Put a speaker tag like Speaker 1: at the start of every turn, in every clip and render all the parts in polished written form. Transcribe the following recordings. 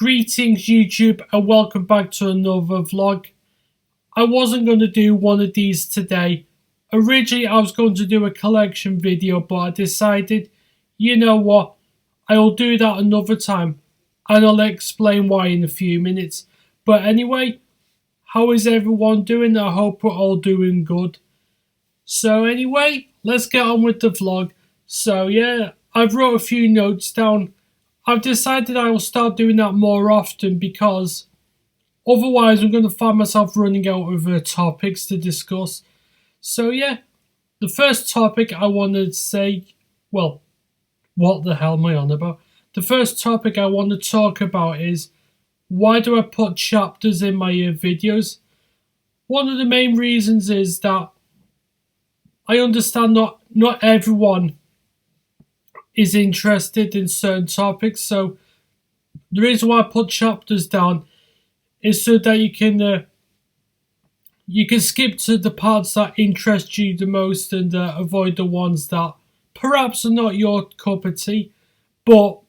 Speaker 1: Greetings YouTube and welcome back to another vlog. I wasn't going to do one of these today. Originally I was going to do a collection video, but I decided, you know what, I'll do that another time and I'll explain why in a few minutes. But anyway, how is everyone doing? I hope we're all doing good. So anyway, let's get on with the vlog. So yeah, I've wrote a few notes down. I've decided I will start doing that more often because otherwise I'm going to find myself running out of topics to discuss. So yeah, the first topic I wanted to say, well, what the hell am I on about? The first topic I want to talk about is, why do I put chapters in my videos? One of the main reasons is that I understand not everyone is interested in certain topics, so the reason why I put chapters down is so that you can skip to the parts that interest you the most and avoid the ones that perhaps are not your cup of tea. But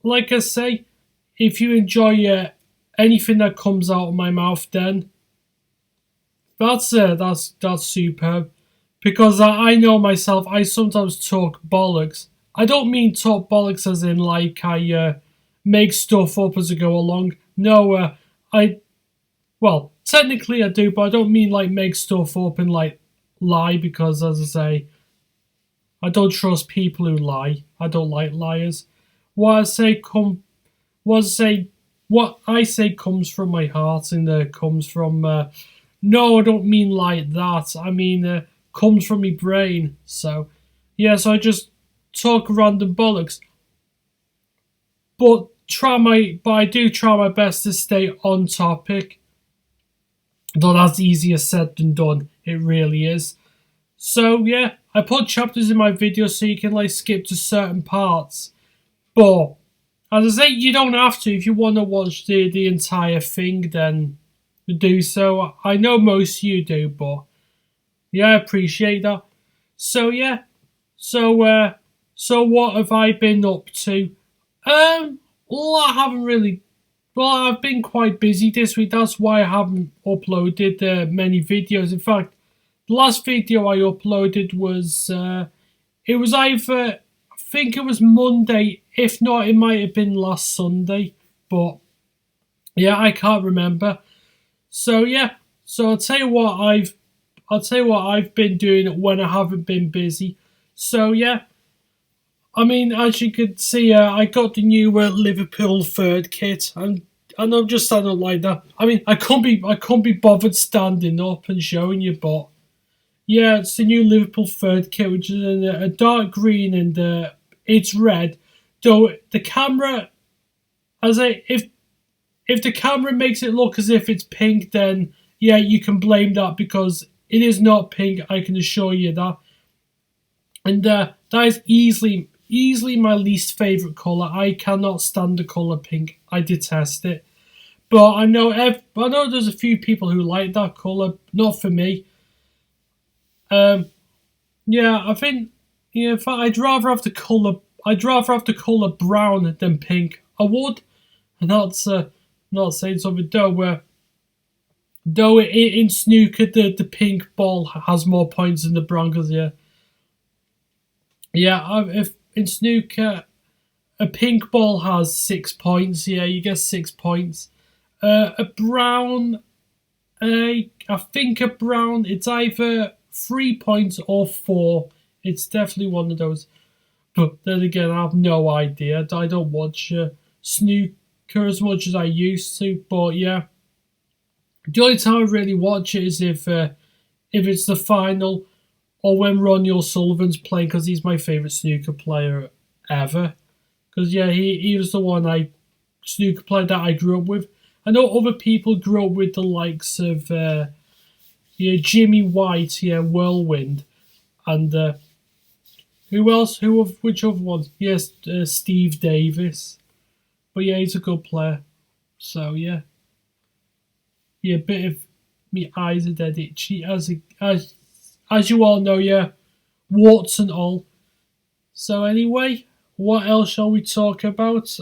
Speaker 1: like I say, if you enjoy anything that comes out of my mouth, then that's superb. Because I know myself, I sometimes talk bollocks. I don't mean talk bollocks as in like I make stuff up as I go along. No, well, technically I do, but I don't mean like make stuff up and like lie, because as I say, I don't trust people who lie. I don't like liars. What I say comes from my heart and comes from, no, I don't mean like that. I mean, comes from my brain. So, yeah, so I just talk random bollocks. But I do try my best to stay on topic. Though that's easier said than done. It really is. So, yeah, I put chapters in my videos so you can like skip to certain parts. But, as I say, you don't have to. If you want to watch the entire thing, then do so. I know most of you do, but yeah, I appreciate that. So yeah, so what have I been up to? Well, I haven't really. Well, I've been quite busy this week. That's why I haven't uploaded many videos. In fact, the last video I uploaded was it was either, I think it was Monday. If not, it might have been last Sunday. But yeah, I can't remember. So yeah, so I'll tell you what I've been doing when I haven't been busy. So yeah, I mean, as you can see, I got the new Liverpool third kit, and I'm just standing like that. I mean, I can't be bothered standing up and showing you, but yeah, it's the new Liverpool third kit, which is in a dark green and it's red. Though the camera, if the camera makes it look as if it's pink, then yeah, you can blame that, because it is not pink, I can assure you that. And that is easily my least favourite colour. I cannot stand the colour pink. I detest it. But I know there's a few people who like that colour. Not for me. Yeah, I think, yeah, in fact, I'd rather have the colour brown than pink. I would, and that's not saying something, though in snooker the pink ball has more points than the brown, because if in snooker a pink ball has 6 points, yeah, you get 6 points. A brown, I think a brown, it's either 3 points or 4. It's definitely one of those. But then again, I have no idea. I don't watch snooker as much as I used to. But yeah, the only time I really watch it is if it's the final or when Ronnie O'Sullivan's playing, because he's my favourite snooker player ever. Because yeah, he was the one snooker player that I grew up with. I know other people grew up with the likes of Jimmy White, Whirlwind, and who else? Which other ones? Yes, Steve Davis. But yeah, he's a good player. So yeah, a bit of me eyes are dead itchy as you all know. Yeah, warts and all. So anyway, what else shall we talk about?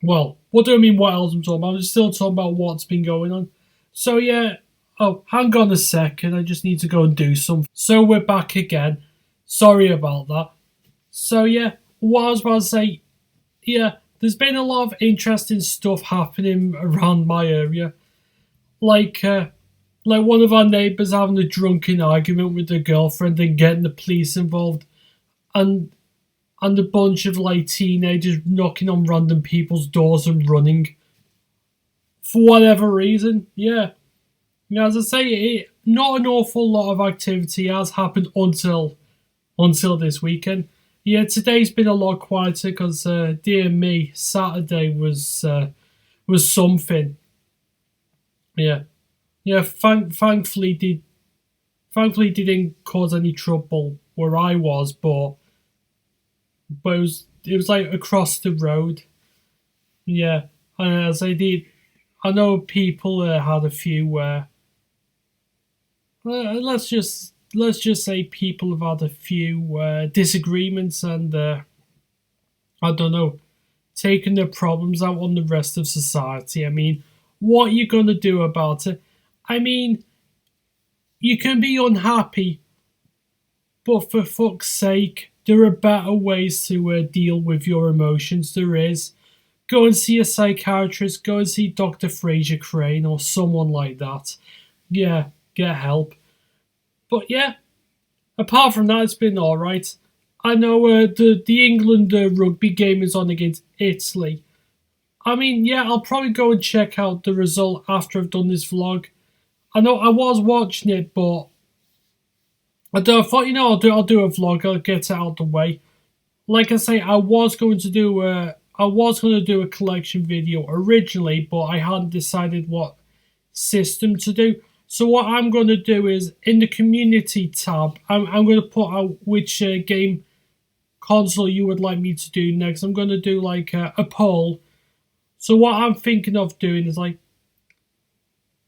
Speaker 1: Well, what do I mean what else I'm talking about? I'm still talking about what's been going on. So yeah, oh, hang on a second, I just need to go and do something. So we're back again. Sorry about that. So yeah, what I was about to say, yeah, there's been a lot of interesting stuff happening around my area. Like, like one of our neighbours having a drunken argument with their girlfriend and getting the police involved, and a bunch of like teenagers knocking on random people's doors and running for whatever reason. Yeah, as I say, not an awful lot of activity has happened until this weekend. Yeah, today's been a lot quieter because, dear me, Saturday was something. Yeah, yeah. Thankfully didn't cause any trouble where I was, but it was like across the road. Yeah, and as I did, I know people had a few. Let's just say people have had a few disagreements and I don't know, taking their problems out on the rest of society. I mean, what are you gonna do about it? I mean, you can be unhappy, but for fuck's sake, there are better ways to deal with your emotions. There is. Go and see a psychiatrist. Go and see Dr. Fraser Crane or someone like that. Yeah, get help. But yeah, apart from that, it's been all right. I know the England rugby game is on against Italy. I mean, yeah, I'll probably go and check out the result after I've done this vlog. I know I was watching it, but I thought, I'll do a vlog. I'll get it out of the way. Like I say, I was going to do a collection video originally, but I hadn't decided what system to do. So what I'm going to do is in the community tab, I'm going to put out which game console you would like me to do next. I'm going to do like a poll. So what I'm thinking of doing is like,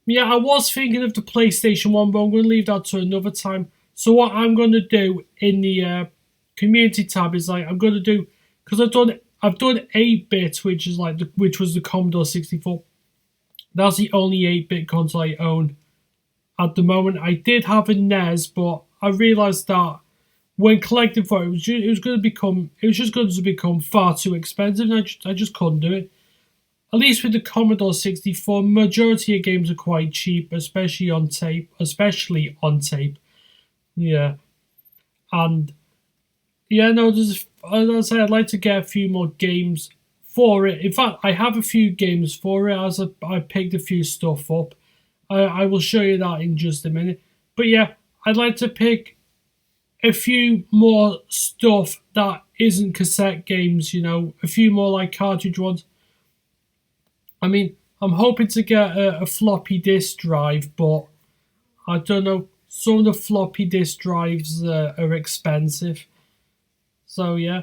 Speaker 1: yeah, I was thinking of the PlayStation 1, but I'm going to leave that to another time. So what I'm going to do in the community tab is like I'm going to do, because I've done 8-bit, which was the Commodore 64. That's the only 8-bit console I own at the moment. I did have a NES, but I realised that when collecting for it, it was just going to become far too expensive, and I just couldn't do it. At least with the Commodore 64, majority of games are quite cheap, especially on tape. Yeah, and yeah, no, as I say, I'd like to get a few more games for it. In fact, I have a few games for it as I picked a few stuff up. I will show you that in just a minute. But yeah, I'd like to pick a few more stuff that isn't cassette games, a few more like cartridge ones. I mean, I'm hoping to get a floppy disk drive, but I don't know. Some of the floppy disk drives are expensive. So yeah.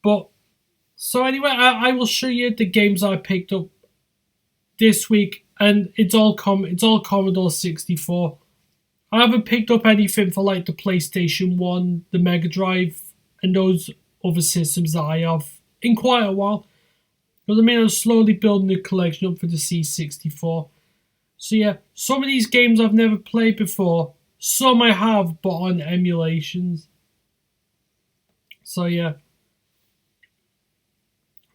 Speaker 1: But so anyway, I will show you the games I picked up this week, and it's all Commodore 64. I haven't picked up anything for like the PlayStation 1, the Mega Drive, and those other systems that I have in quite a while. Because I mean, I'm slowly building a collection up for the C64. So yeah, some of these games I've never played before. Some I have, but on emulations. So yeah.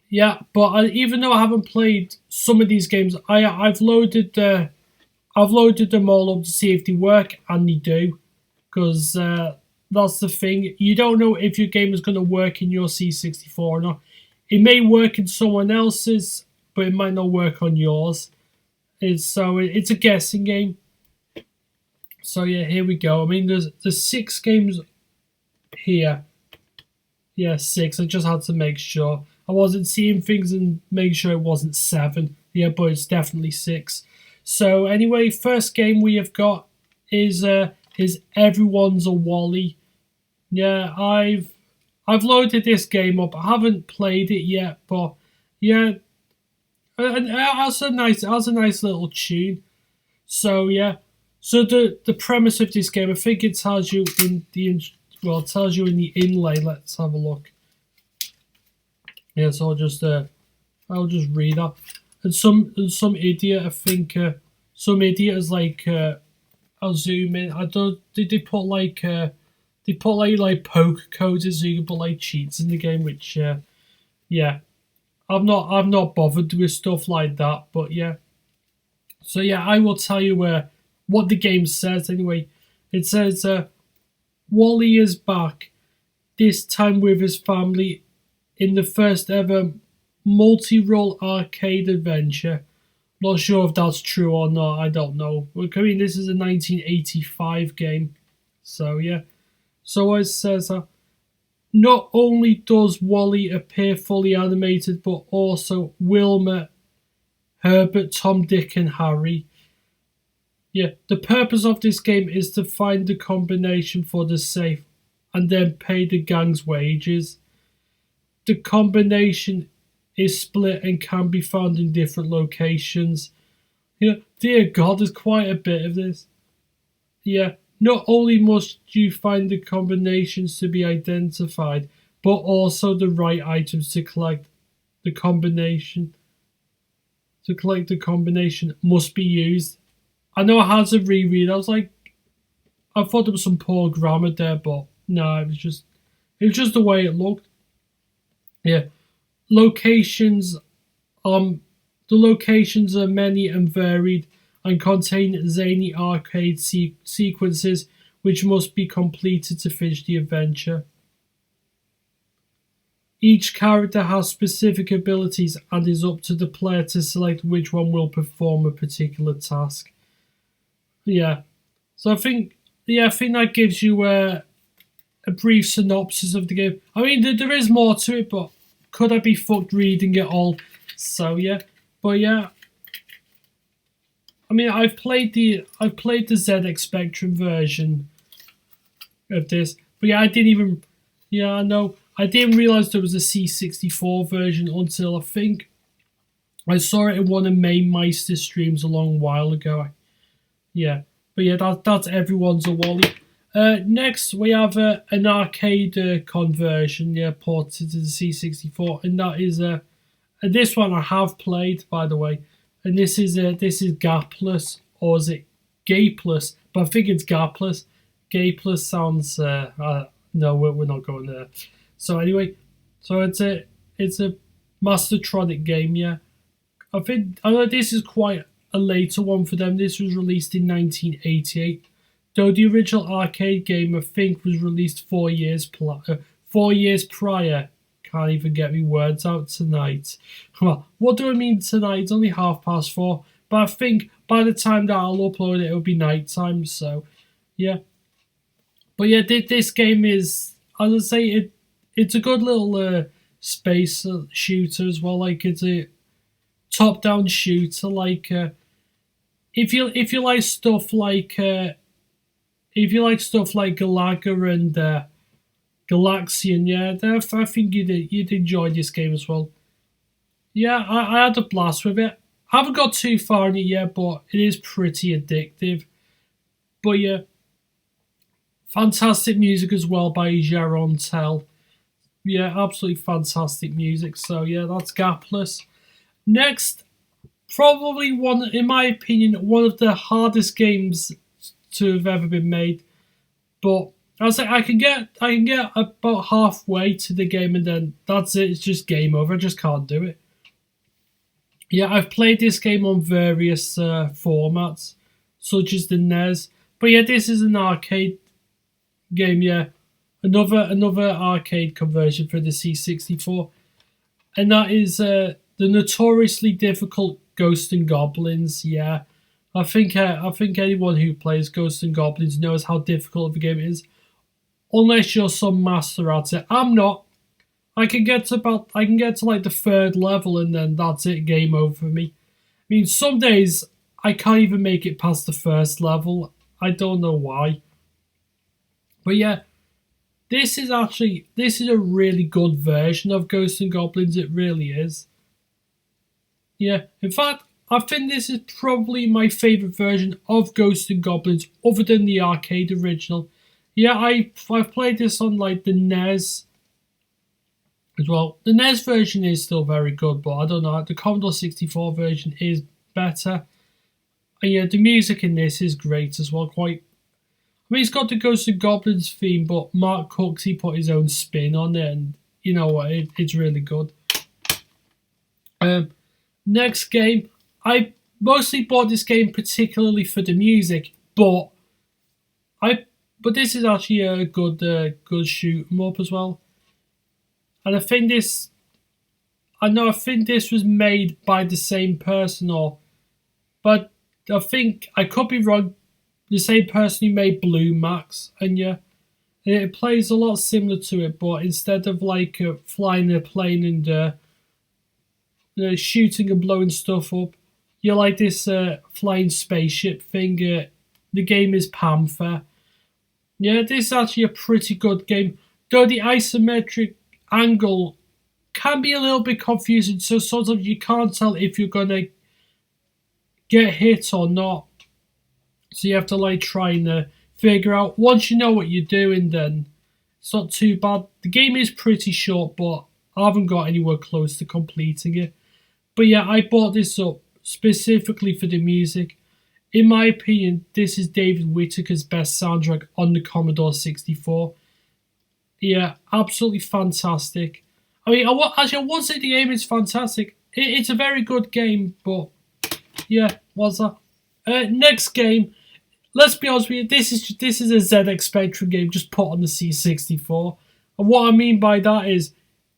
Speaker 1: Yeah, but even though I haven't played some of these games, I've loaded them all up to see if they work, and they do. Because that's the thing. You don't know if your game is going to work in your C64 or not. It may work in someone else's, but it might not work on yours. It's a guessing game. So yeah, here we go. I mean, there's 6 games here. Yeah, 6. I just had to make sure. I wasn't seeing things and making sure it wasn't 7. Yeah, but it's definitely 6. So anyway, first game we have got is Everyone's a Wally. Yeah, I've loaded this game up. I haven't played it yet, but yeah, it has a nice little tune. So yeah, so the premise of this game, I think it tells you in the inlay. Let's have a look. Yeah, so I'll I'll just read that. And some idiot, I think, some idiot is like, I'll zoom in. I don't. Did they put like poke codes so you can put like cheats in the game? Which yeah, I'm not bothered with stuff like that. But yeah, so yeah, I will tell you what the game says anyway. It says Wally is back, this time with his family, in the first ever multi-role arcade adventure. Not sure if that's true or not. I don't know. I mean, this is a 1985 game. So, yeah. So it says, not only does Wally appear fully animated, but also Wilma, Herbert, Tom, Dick, and Harry. Yeah, the purpose of this game is to find the combination for the safe and then pay the gang's wages. The combination is split and can be found in different locations. Yeah, dear God, there's quite a bit of this. Yeah, not only must you find the combinations to be identified, but also the right items to collect. The combination must be used. I know I had to reread. I thought there was some poor grammar there, but no, it was just the way it looked. Yeah. Locations, the locations are many and varied and contain zany arcade sequences which must be completed to finish the adventure. Each character has specific abilities and is up to the player to select which one will perform a particular task. Yeah, so I think that gives you a brief synopsis of the game. I mean, there is more to it, but could I be fucked reading it all? So yeah, but yeah. I mean, I've played the ZX Spectrum version of this, but yeah, I didn't realize there was a C64 version until I think I saw it in one of May Meister's streams a long while ago. Yeah, but yeah, that's everyone's a Wally. Next, we have an arcade conversion, ported to the C64, and that is and this one I have played, by the way, and this is gapless, or is it gapeless? But I think it's gapless. Gapeless sounds no, we're not going there. So anyway, so it's a Mastertronic game, yeah. I know this is quite a later one for them. This was released in 1988. Though the original arcade game, I think, was released 4 years prior. Can't even get me words out tonight. Well, what do I mean tonight? It's only 4:30. But I think by the time that I'll upload it, it'll be night time. So, yeah. But yeah, this game is, as I say, it's a good little space shooter as well. Like, it's a top-down shooter. Like, if you like stuff like Galaga and Galaxian, yeah, I think you'd enjoy this game as well. Yeah, I had a blast with it. I haven't got too far in it yet, but it is pretty addictive. But yeah, fantastic music as well by Jaron Tell. Yeah, absolutely fantastic music. So yeah, that's gapless. Next, probably in my opinion, one of the hardest games to have ever been made. But I was like, I can get about halfway to the game and then that's it. It's just game over. I just can't do it. Yeah, I've played this game on various formats, such as the NES. But yeah, this is an arcade game. Yeah, another arcade conversion for the C64, and that is the notoriously difficult Ghosts and Goblins. Yeah, I think anyone who plays Ghosts and Goblins knows how difficult the game is, unless you're some master at it. I'm not. I can get to like the third level and then that's it, game over for me. I mean, some days I can't even make it past the first level. I don't know why. But yeah, this is a really good version of Ghosts and Goblins. It really is. Yeah, in fact, I think this is probably my favourite version of Ghosts and Goblins other than the arcade original. Yeah, I've played this on like the NES as well. The NES version is still very good, but I don't know, the Commodore 64 version is better. And yeah, the music in this is great as well. I mean, it's got the Ghost of Goblins theme, but Mark Cooks, he put his own spin on it, and you know what, it's really good. Next game, I mostly bought this game particularly for the music, but this is actually a good shoot 'em up as well. And I think this was made by the same person, but I think I could be wrong. The same person who made Blue Max, and yeah, it plays a lot similar to it, but instead of like flying a plane and shooting and blowing stuff up, you're like this flying spaceship thing. The game is Panther. Yeah, this is actually a pretty good game, though the isometric angle can be a little bit confusing, so sort of you can't tell if you're gonna get hit or not. So you have to like try and figure out. Once you know what you're doing, then it's not too bad. The game is pretty short, but I haven't got anywhere close to completing it. But yeah, I bought this up specifically for the music. In my opinion, this is David Whittaker's best soundtrack on the Commodore 64. Yeah, absolutely fantastic. I mean, I won't say the game is fantastic. It's a very good game, but yeah, what's that? Next game, let's be honest with you, this is a ZX Spectrum game just put on the C64. And what I mean by that is,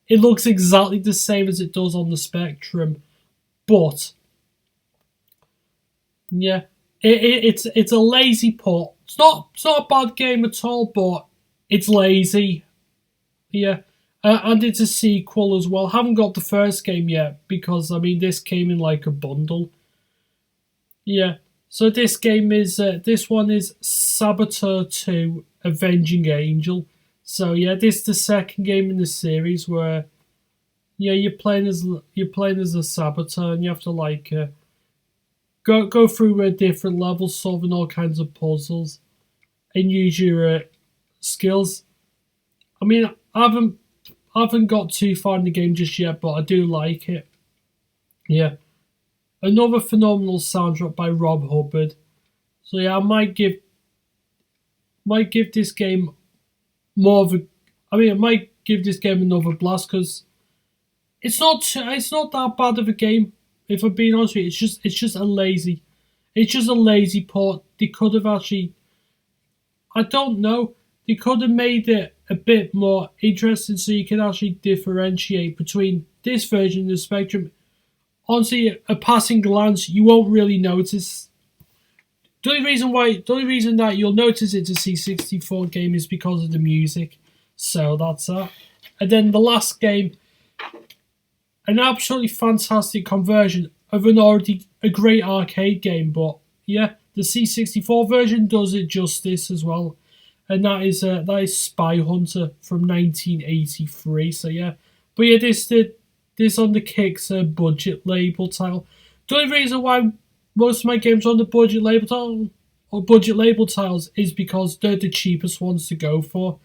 Speaker 1: it looks exactly the same as it does on the Spectrum, but yeah, it's a lazy port. It's not a bad game at all, but it's lazy. Yeah, and it's a sequel as well. Haven't got the first game yet because I mean this came in like a bundle. Yeah, so this game is this one is Saboteur 2: Avenging Angel. So yeah, this is the second game in the series where yeah you're playing as a saboteur, and you have to like go through different levels, solving all kinds of puzzles, and use your skills. I mean, I haven't got too far in the game just yet, but I do like it. Yeah, another phenomenal soundtrack by Rob Hubbard. So yeah, I might give this game more of a. I mean, I might give this game another blast because it's not that bad of a game. If I'm being honest with you, it's just a lazy port. They could have actually, I don't know, they could have made it a bit more interesting so you can actually differentiate between this version of the Spectrum. Honestly, at a passing glance, you won't really notice. The only reason that you'll notice it's a C64 game is because of the music. So that's that. And then the last game, an absolutely fantastic conversion of an already a great arcade game, but yeah, the C64 version does it justice as well, and that is Spy Hunter from 1983. So yeah, but yeah, this on the Kick's budget label title. The only reason why most of my games are on the budget label title or budget label titles is because they're the cheapest ones to go for.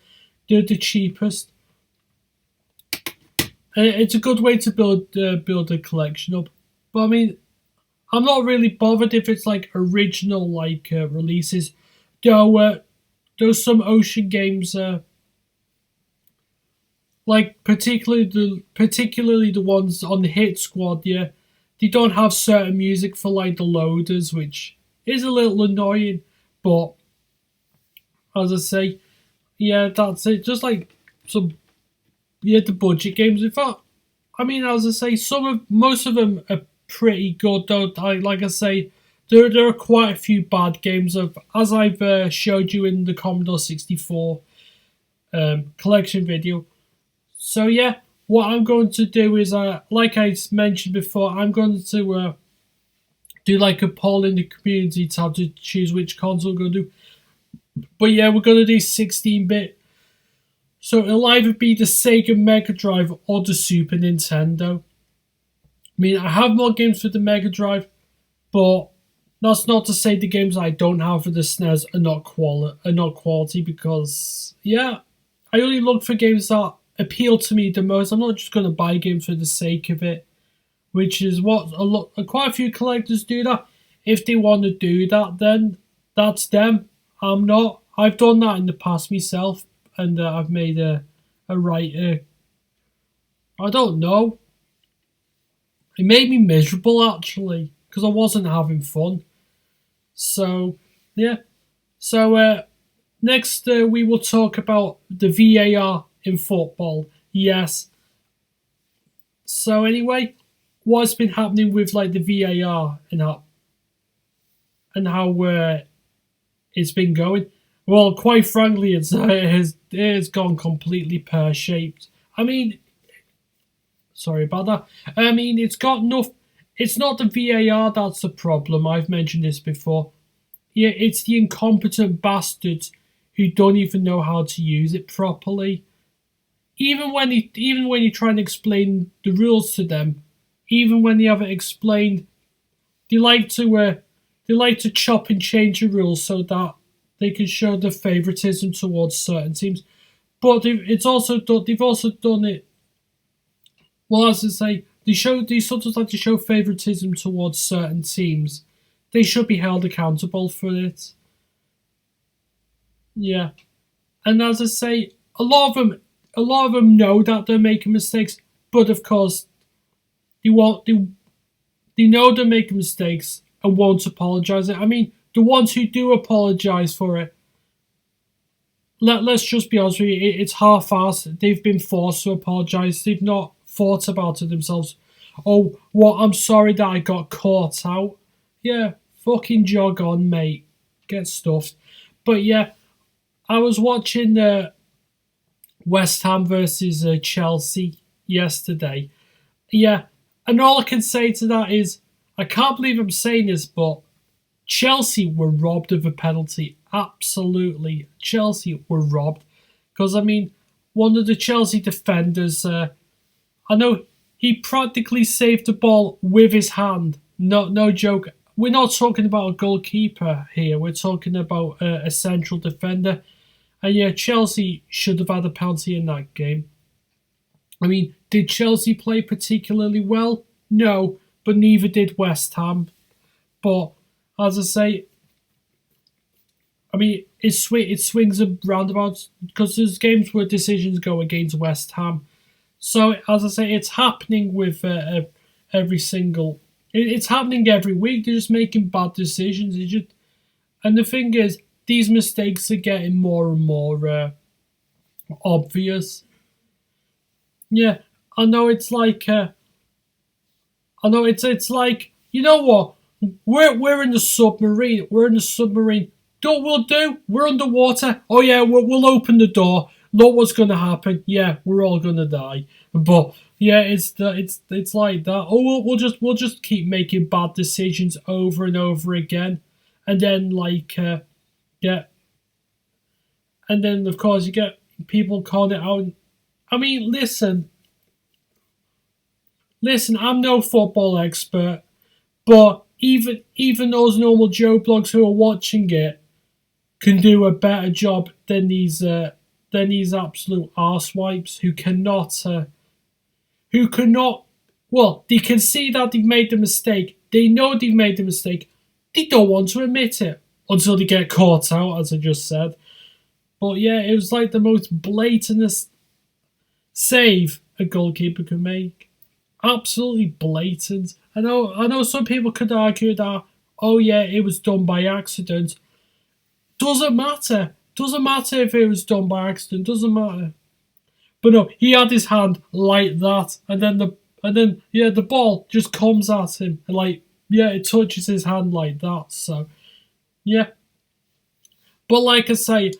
Speaker 1: They're the cheapest. It's a good way to build a collection up. But I mean, I'm not really bothered if it's like original releases. There's some Ocean games, like particularly the ones on the Hit Squad. Yeah, they don't have certain music for like the loaders, which is a little annoying. But as I say, yeah, that's it. Just like some. Yeah, the budget games. In fact, I mean, as I say, most of them are pretty good. Though, like I say, there are quite a few bad games. As I've showed you in the Commodore 64 collection video. So yeah, what I'm going to do is, like I mentioned before, I'm going to do like a poll in the community tab to choose which console I'm going to do. But yeah, we're going to do 16-bit. So it'll either be the Sega Mega Drive or the Super Nintendo. I mean, I have more games for the Mega Drive, but that's not to say the games I don't have for the SNES are not quality because, yeah, I only look for games that appeal to me the most. I'm not just going to buy games for the sake of it, which is what quite a few collectors do that. If they want to do that, then that's them. I'm not. I've done that in the past myself, and I've made a right. I don't know. It made me miserable actually because I wasn't having fun. So yeah. So next we will talk about the VAR in football. Yes. So anyway, what's been happening with like the VAR and how it's been going? Well, quite frankly, it has gone completely pear shaped. I mean, sorry about that. I mean, it's got enough. It's not the VAR that's the problem. I've mentioned this before. Yeah, it's the incompetent bastards who don't even know how to use it properly. Even when you try and explain the rules to them, even when they have it explained, they like to chop and change the rules so that they can show their favoritism towards certain teams. But they've also done it. Well, as I say, they sometimes like to show favoritism towards certain teams. They should be held accountable for it. Yeah, and as I say, a lot of them know that they're making mistakes, but of course, they know they're making mistakes and won't apologise. I mean, the ones who do apologise for it, let's just be honest with you, it's half-assed. They've been forced to apologise. They've not thought about it themselves. Oh, I'm sorry that I got caught out. Yeah, fucking jog on, mate. Get stuffed. But yeah, I was watching West Ham versus Chelsea yesterday. Yeah, and all I can say to that is, I can't believe I'm saying this, but Chelsea were robbed of a penalty. Absolutely. Chelsea were robbed. Because, I mean, one of the Chelsea defenders, I know he practically saved the ball with his hand. No joke. We're not talking about a goalkeeper here. We're talking about a central defender. And yeah, Chelsea should have had a penalty in that game. I mean, did Chelsea play particularly well? No, but neither did West Ham. But as I say, I mean, it swings and roundabouts because there's games where decisions go against West Ham. So as I say, it's happening with every single. It's happening every week. They're just making bad decisions. And the thing is, these mistakes are getting more and more obvious. Yeah, I know it's like. I know it's like, you know what? We're in the submarine. We're in the submarine. We'll do? We're underwater. Oh yeah, we'll open the door. Look what's gonna happen. Yeah, we're all gonna die. But yeah, it's like that. Oh, we'll just keep making bad decisions over and over again, and then yeah, and then of course you get people calling it out. I mean, listen, I'm no football expert, but even those normal Joe blogs who are watching it can do a better job than these absolute arsewipes who cannot. Well, they can see that they've made the mistake. They know they've made the mistake. They don't want to admit it until they get caught out, as I just said. But yeah, it was like the most blatantest save a goalkeeper could make. Absolutely blatant. I know some people could argue that, oh yeah, it was done by accident. Doesn't matter. Doesn't matter if it was done by accident. Doesn't matter. But no, he had his hand like that, and then the ball just comes at him, and it touches his hand like that. So yeah. But like I say,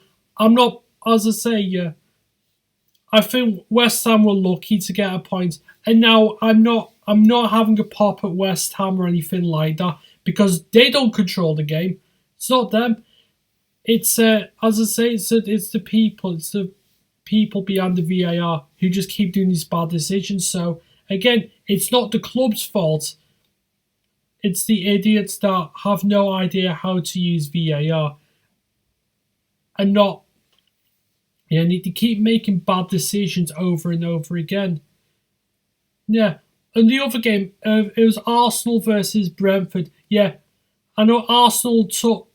Speaker 1: I think West Ham were lucky to get a point. And now I'm not having a pop at West Ham or anything like that because they don't control the game. It's not them. It's as I say, it's the people. It's the people behind the VAR who just keep doing these bad decisions. So again, it's not the club's fault. It's the idiots that have no idea how to use VAR and not Yeah, and they keep making bad decisions over and over again. Yeah, and the other game, it was Arsenal versus Brentford. Yeah, I know Arsenal took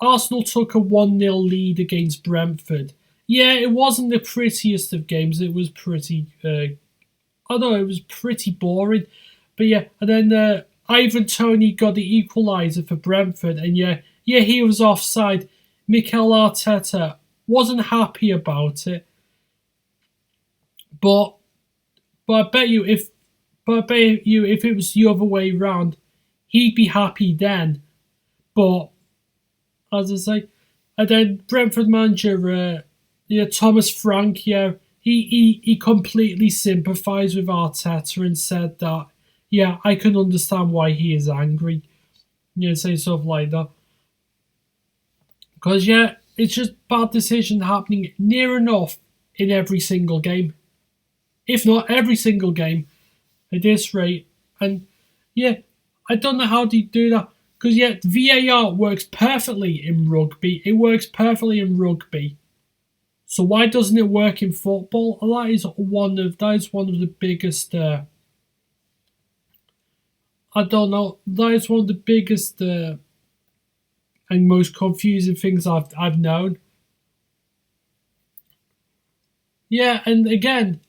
Speaker 1: a 1-0 lead against Brentford. Yeah, it wasn't the prettiest of games. It was pretty. I know it was pretty boring, but yeah, and then Ivan Toney got the equaliser for Brentford, and yeah, he was offside. Mikel Arteta wasn't happy about it, but I bet you if it was the other way round, he'd be happy then. But as I say, and then Brentford manager, Thomas Frank, he completely sympathised with Arteta and said that, yeah, I can understand why he is angry. Say stuff like that. Because, yeah, it's just bad decision happening near enough in every single game. If not every single game at this rate. And, yeah, I don't know how they do that. Because, yeah, VAR works perfectly in rugby. It works perfectly in rugby. So why doesn't it work in football? That is one of the biggest. I don't know. That is one of the biggest and most confusing things I've known. Yeah, and again,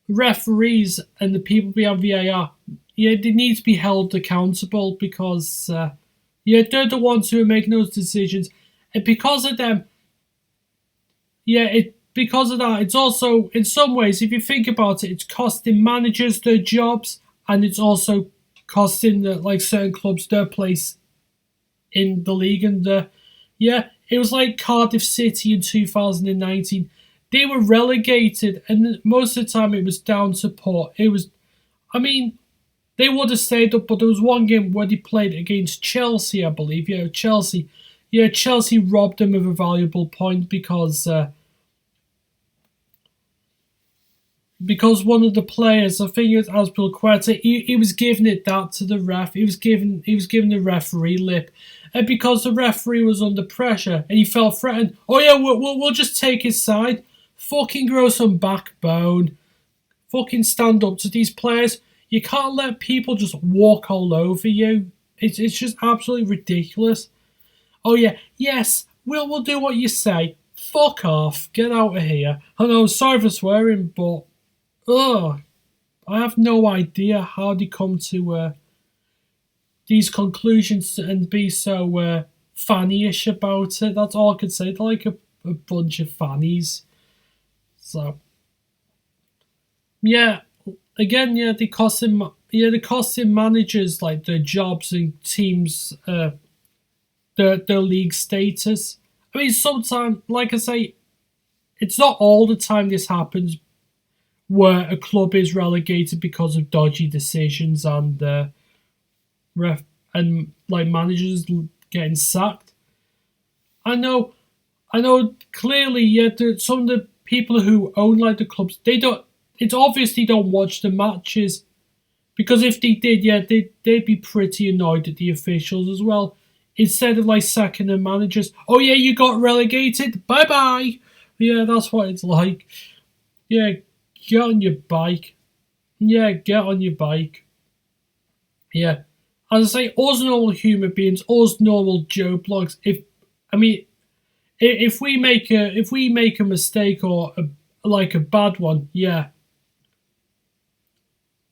Speaker 1: referees and the people behind VAR, yeah, they need to be held accountable because they're the ones who are making those decisions, and because of them, because of that, it's also, in some ways, if you think about it, it's costing managers their jobs, and it's also costing certain clubs their place in the league. And it was like Cardiff City in 2019. They were relegated, and most of the time it was down to Port. They would have stayed up, but there was one game where they played against Chelsea, I believe. Yeah, Chelsea. Yeah, Chelsea robbed them of a valuable point because one of the players, I think it was Azpilicueta, he was giving that to the ref. He was giving the referee lip, and because the referee was under pressure and he felt threatened, oh yeah, we'll just take his side. Fucking grow some backbone. Fucking stand up to these players. You can't let people just walk all over you. It's just absolutely ridiculous. Oh yeah, yes, we'll do what you say. Fuck off. Get out of here. I know, sorry for swearing, but I have no idea how they come to these conclusions and be so fanny-ish about it. That's all I could say. They're like a bunch of fannies. So, yeah, again, they cost him managers like their jobs and teams their league status. I mean, sometimes, like I say, it's not all the time this happens where a club is relegated because of dodgy decisions and managers getting sacked. I know clearly, some of the people who own the clubs, it's obvious they don't watch the matches, because if they did, they'd be pretty annoyed at the officials as well. Instead of sacking their managers, oh yeah, you got relegated, bye bye. Yeah, that's what it's like. Yeah, get on your bike. Yeah, get on your bike. Yeah, as I say, us normal human beings, us normal Joe blogs. If we make a mistake or a bad one, yeah,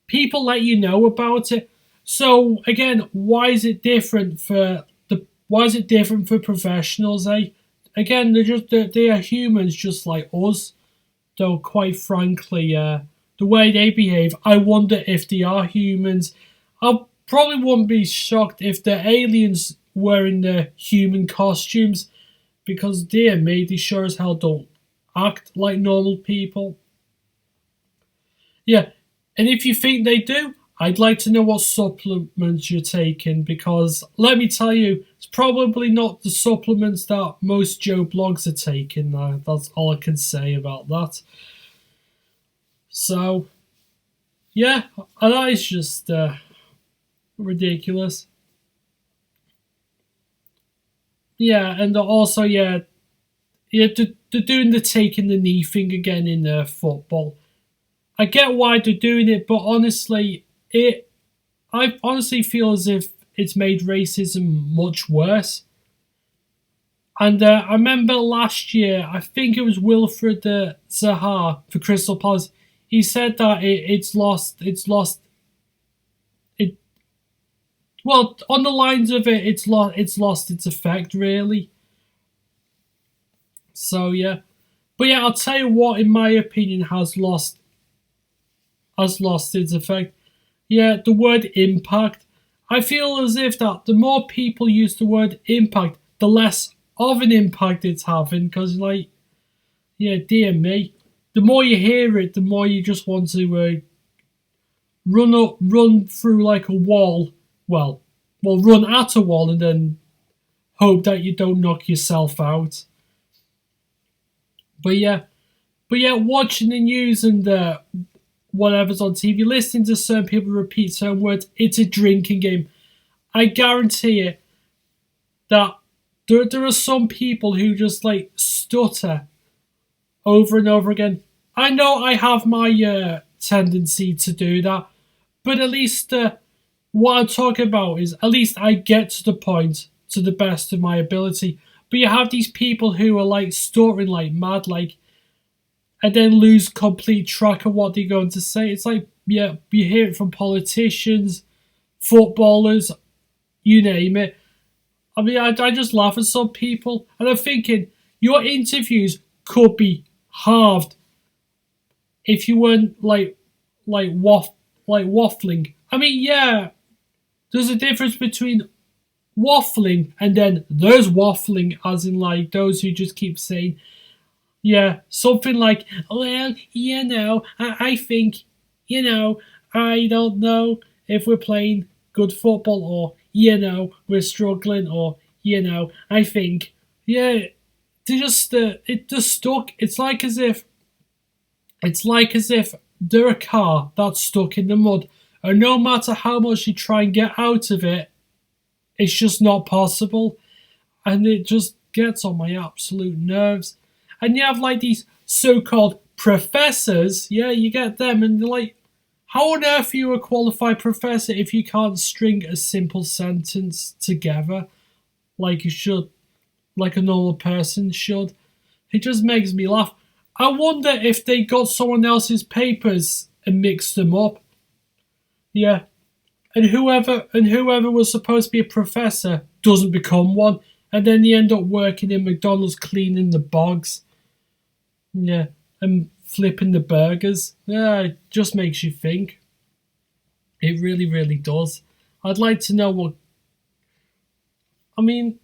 Speaker 1: people let you know about it. So again, why is it different for professionals? Again, they are humans just like us. Though quite frankly, the way they behave, I wonder if they are humans. I probably wouldn't be shocked if they're aliens wearing their human costumes, because dear me, they sure as hell don't act like normal people. Yeah, and if you think they do, I'd like to know what supplements you're taking, because let me tell you, it's probably not the supplements that most Joe blogs are taking. That's all I can say about that. So, yeah, that is just ridiculous. Yeah, and also, Yeah, they're doing the taking the knee thing again in football. I get why they're doing it, but honestly, I honestly feel as if it's made racism much worse. And I remember last year, I think it was Wilfred Zaha for Crystal Palace. He said that it. Well, on the lines of it, it's lost its effect really. So yeah, but yeah, I'll tell you what, in my opinion, has lost its effect. Yeah, the word impact. I feel as if that the more people use the word impact, the less of an impact it's having. Because like, yeah, dear me, the more you hear it, the more you just want to run through like a wall. Run at a wall and then hope that you don't knock yourself out. But yeah, watching the news and whatever's on TV, listening to certain people repeat certain words, it's a drinking game. I guarantee it that there are some people who just like stutter over and over again. I know I have my tendency to do that, but at least what I'm talking about is at least I get to the point to the best of my ability. But you have these people who are like stuttering like mad, like, and then lose complete track of what they're going to say. It's like, yeah, you hear it from politicians, footballers, you name it. I mean, I just laugh at some people, and I'm thinking your interviews could be halved if you weren't waffling. I mean, yeah, there's a difference between waffling and then there's waffling, as in like those who just keep saying, yeah, something like, well, I think, I don't know if we're playing good football or, we're struggling or, I think, yeah, they just, it just stuck. It's like as if they're a car that's stuck in the mud, and no matter how much you try and get out of it, it's just not possible. And it just gets on my absolute nerves. And you have like these so-called professors, yeah, you get them, and they're like, how on earth are you a qualified professor if you can't string a simple sentence together like you should, like a normal person should? It just makes me laugh. I wonder if they got someone else's papers and mixed them up. Yeah. And whoever was supposed to be a professor doesn't become one, and then they end up working in McDonald's cleaning the bogs. Yeah, and flipping the burgers. Yeah, it just makes you think. It really, really does. I'd like to know what. I mean,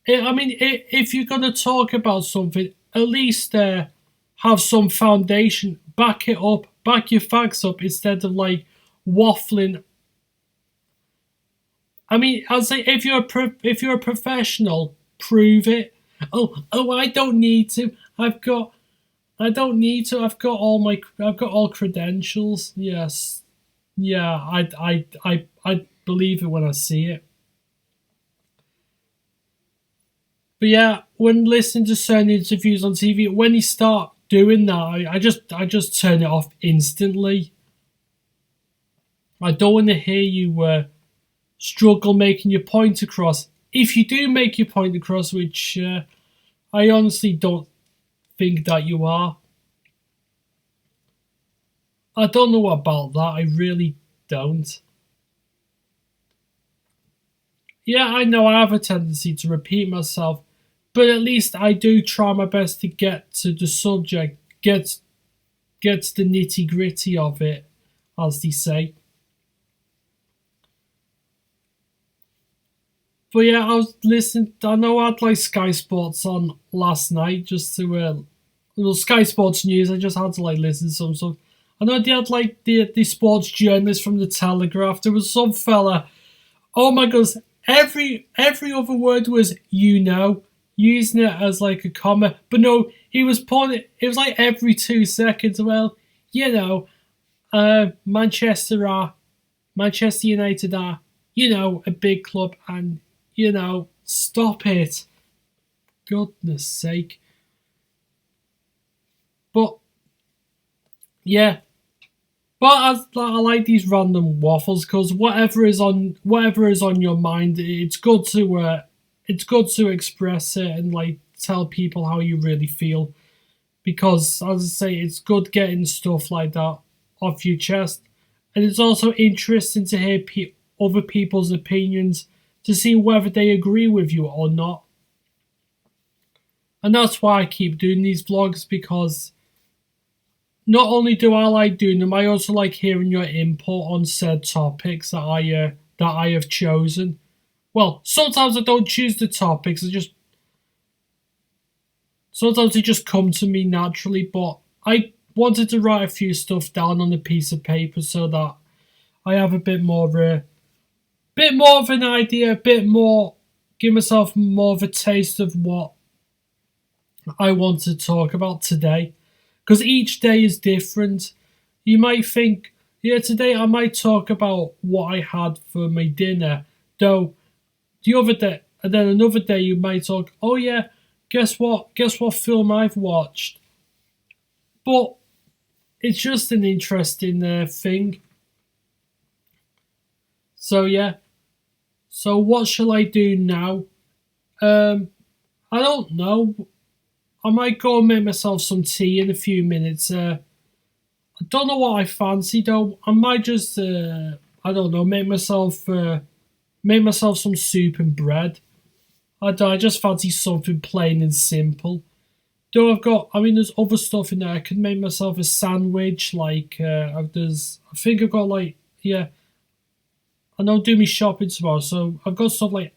Speaker 1: if you're gonna talk about something, at least have some foundation. Back it up. Back your facts up instead of like waffling. I mean, I'll say if you're a professional, prove it. Oh, I don't need to. I don't need to. I've got all credentials. Yes, yeah. I believe it when I see it. But yeah, when listening to certain interviews on TV, when you start doing that, I just turn it off instantly. I don't want to hear you struggle making your point across. If you do make your point across, which I honestly don't think that you are. I don't know about that. I really don't. Yeah, I know I have a tendency to repeat myself, but at least I do try my best to get to the subject, get the nitty gritty of it, as they say. But yeah, I was listening. I know I had like Sky Sports on last night just to Sky Sports News. I just had to like listen to some stuff. I know they had like the sports journalist from the Telegraph. There was some fella. Oh my goodness! Every other word was using it as like a comma. But no, he was putting it. It was like every 2 seconds. Well, Manchester United are a big club, and stop it. goodness sake. But yeah, but I like these random waffles because whatever is on your mind, it's good to express it and like tell people how you really feel. Because as I say, it's good getting stuff like that off your chest, and it's also interesting to hear other people's opinions to see whether they agree with you or not. And that's why I keep doing these vlogs, because not only do I like doing them, I also like hearing your input on said topics that I have chosen. Well, sometimes I don't choose the topics, sometimes they just come to me naturally, but I wanted to write a few stuff down on a piece of paper so that I have a bit more of an idea, give myself more of a taste of what I want to talk about today. Because each day is different. You might think, yeah, today I might talk about what I had for my dinner. Though the other day, and then another day you might talk, oh yeah, guess what? Guess what film I've watched? But it's just an interesting thing. So yeah. So what shall I do now? I don't know. I might go and make myself some tea in a few minutes. I don't know what I fancy though. I might just I don't know, make myself some soup and bread. I just fancy something plain and simple. Though there's other stuff in there. I could make myself a sandwich. Like I think I've got like, yeah. I know do me shopping tomorrow, so I've got stuff like,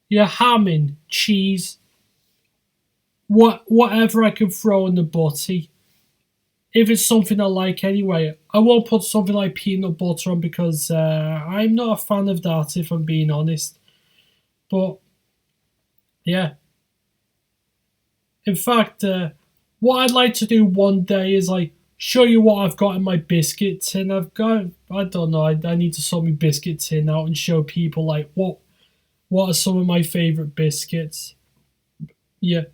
Speaker 1: yeah, ham and cheese. Whatever I can throw in the butty. If it's something I like anyway. I won't put something like peanut butter on because I'm not a fan of that, if I'm being honest. But yeah. In fact, what I'd like to do one day is like show you what I've got in my biscuit tin. I don't know, I need to sort my biscuit tin out and show people like what are some of my favourite biscuits. Yeah.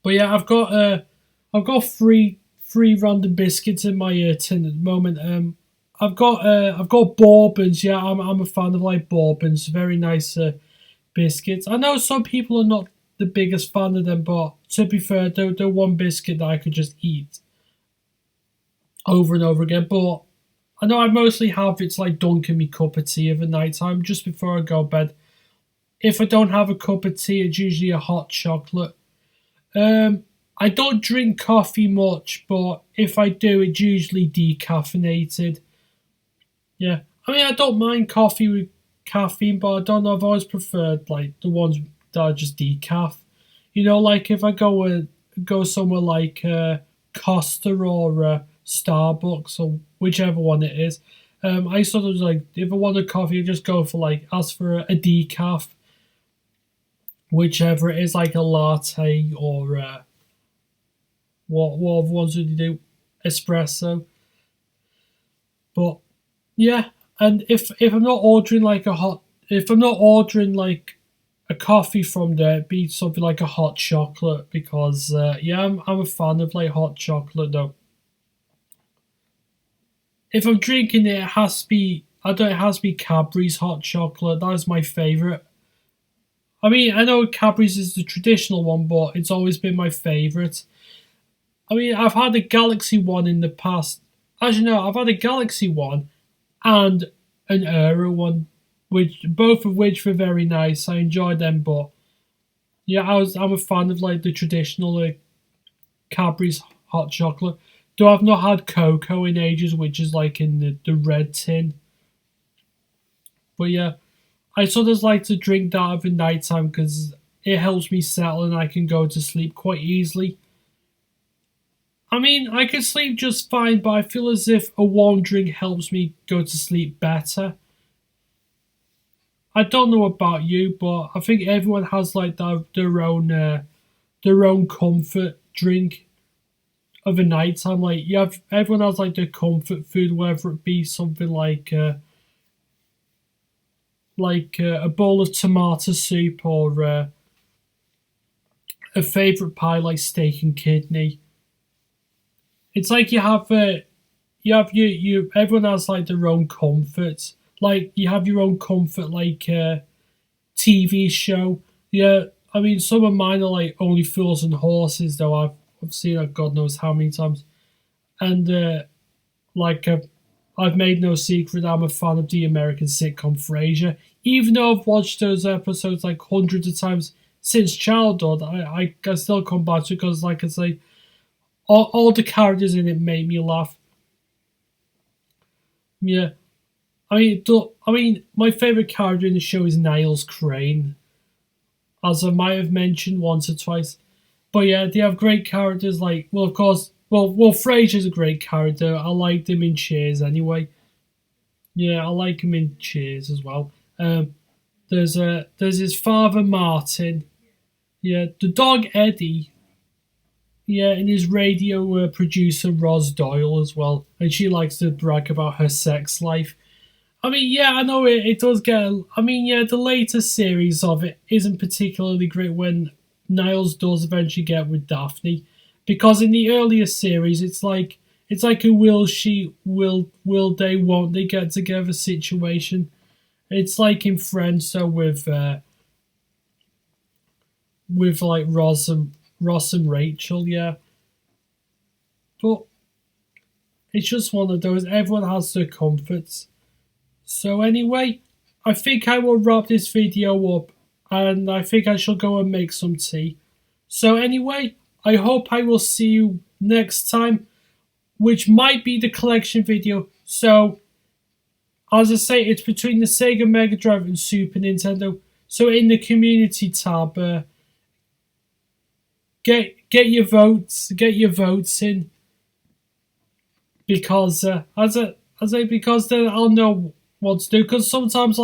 Speaker 1: But yeah, I've got three random biscuits in my tin at the moment. I've got bourbons. Yeah, I'm a fan of like bourbons. Very nice biscuits. I know some people are not the biggest fan of them, but to be fair, they're one biscuit that I could just eat over and over again. But I know I mostly have it's like dunking me cup of tea every night time just before I go to bed. If I don't have a cup of tea, it's usually a hot chocolate. I don't drink coffee much, but if I do, it's usually decaffeinated. Yeah, I don't mind coffee with caffeine, but I don't know. I've always preferred like the ones that are just decaf. You know, like if I go somewhere like Costa or Starbucks or whichever one it is, I sort of like if I want a coffee, I just go for like ask for a decaf, whichever it is, like a latte or what other ones would you do? Espresso. But yeah, and if I'm not ordering like if I'm not ordering like a coffee from there, it'd be something like a hot chocolate because yeah, I'm a fan of like hot chocolate though. If I'm drinking it, it has to be Cadbury's hot chocolate. That is my favourite. I know Cadbury's is the traditional one, but it's always been my favourite. I've had a Galaxy one in the past. As you know, I've had a Galaxy one and an Aero one, both of which were very nice. I enjoyed them, but yeah, I'm a fan of like the traditional Cadbury's hot chocolate. Though I've not had cocoa in ages, which is like in the red tin. But yeah, I sort of like to drink that every night time because it helps me settle and I can go to sleep quite easily. I can sleep just fine, but I feel as if a warm drink helps me go to sleep better. I don't know about you, but I think everyone has like their own comfort drink of a night time. Like everyone has like their comfort food, whether it be something like a bowl of tomato soup or a favourite pie like steak and kidney. It's like you have everyone has like their own comfort. Like you have your own comfort, like TV show. Yeah, I mean some of mine are like Only Fools and Horses, though I've seen it God knows how many times. And like I've made no secret I'm a fan of the American sitcom Frasier. Even though I've watched those episodes like hundreds of times since childhood, I still come back to it because, like I say, all the characters in it make me laugh. Yeah, I mean, my favorite character in the show is Niles Crane, as I might have mentioned once or twice. But yeah, they have great characters. Like, well, of course, Frasier's a great character. I liked him in Cheers anyway. Yeah, I like him in Cheers as well. There's his father Martin. Yeah, the dog Eddie. Yeah, and his radio producer Ros Doyle as well, and she likes to brag about her sex life. I mean, yeah, I know it does get. I mean, yeah, the later series of it isn't particularly great when Niles does eventually get with Daphne, because in the earlier series it's like a will they, won't they get together situation. It's like in Friends, so with like Ross and Rachel, yeah. But it's just one of those. Everyone has their comforts. So anyway, I think I will wrap this video up, and I think I shall go and make some tea. So anyway, I hope I will see you next time, which might be the collection video. So, as I say, it's between the Sega Mega Drive and Super Nintendo. So in the community tab, get your votes in, because because then I'll know what to do. Because sometimes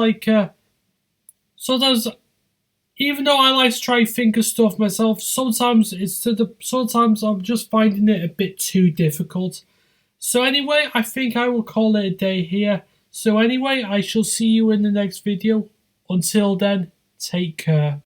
Speaker 1: sometimes, even though I like to try and think of stuff myself, sometimes sometimes I'm just finding it a bit too difficult. So anyway, I think I will call it a day here. So anyway, I shall see you in the next video. Until then, take care.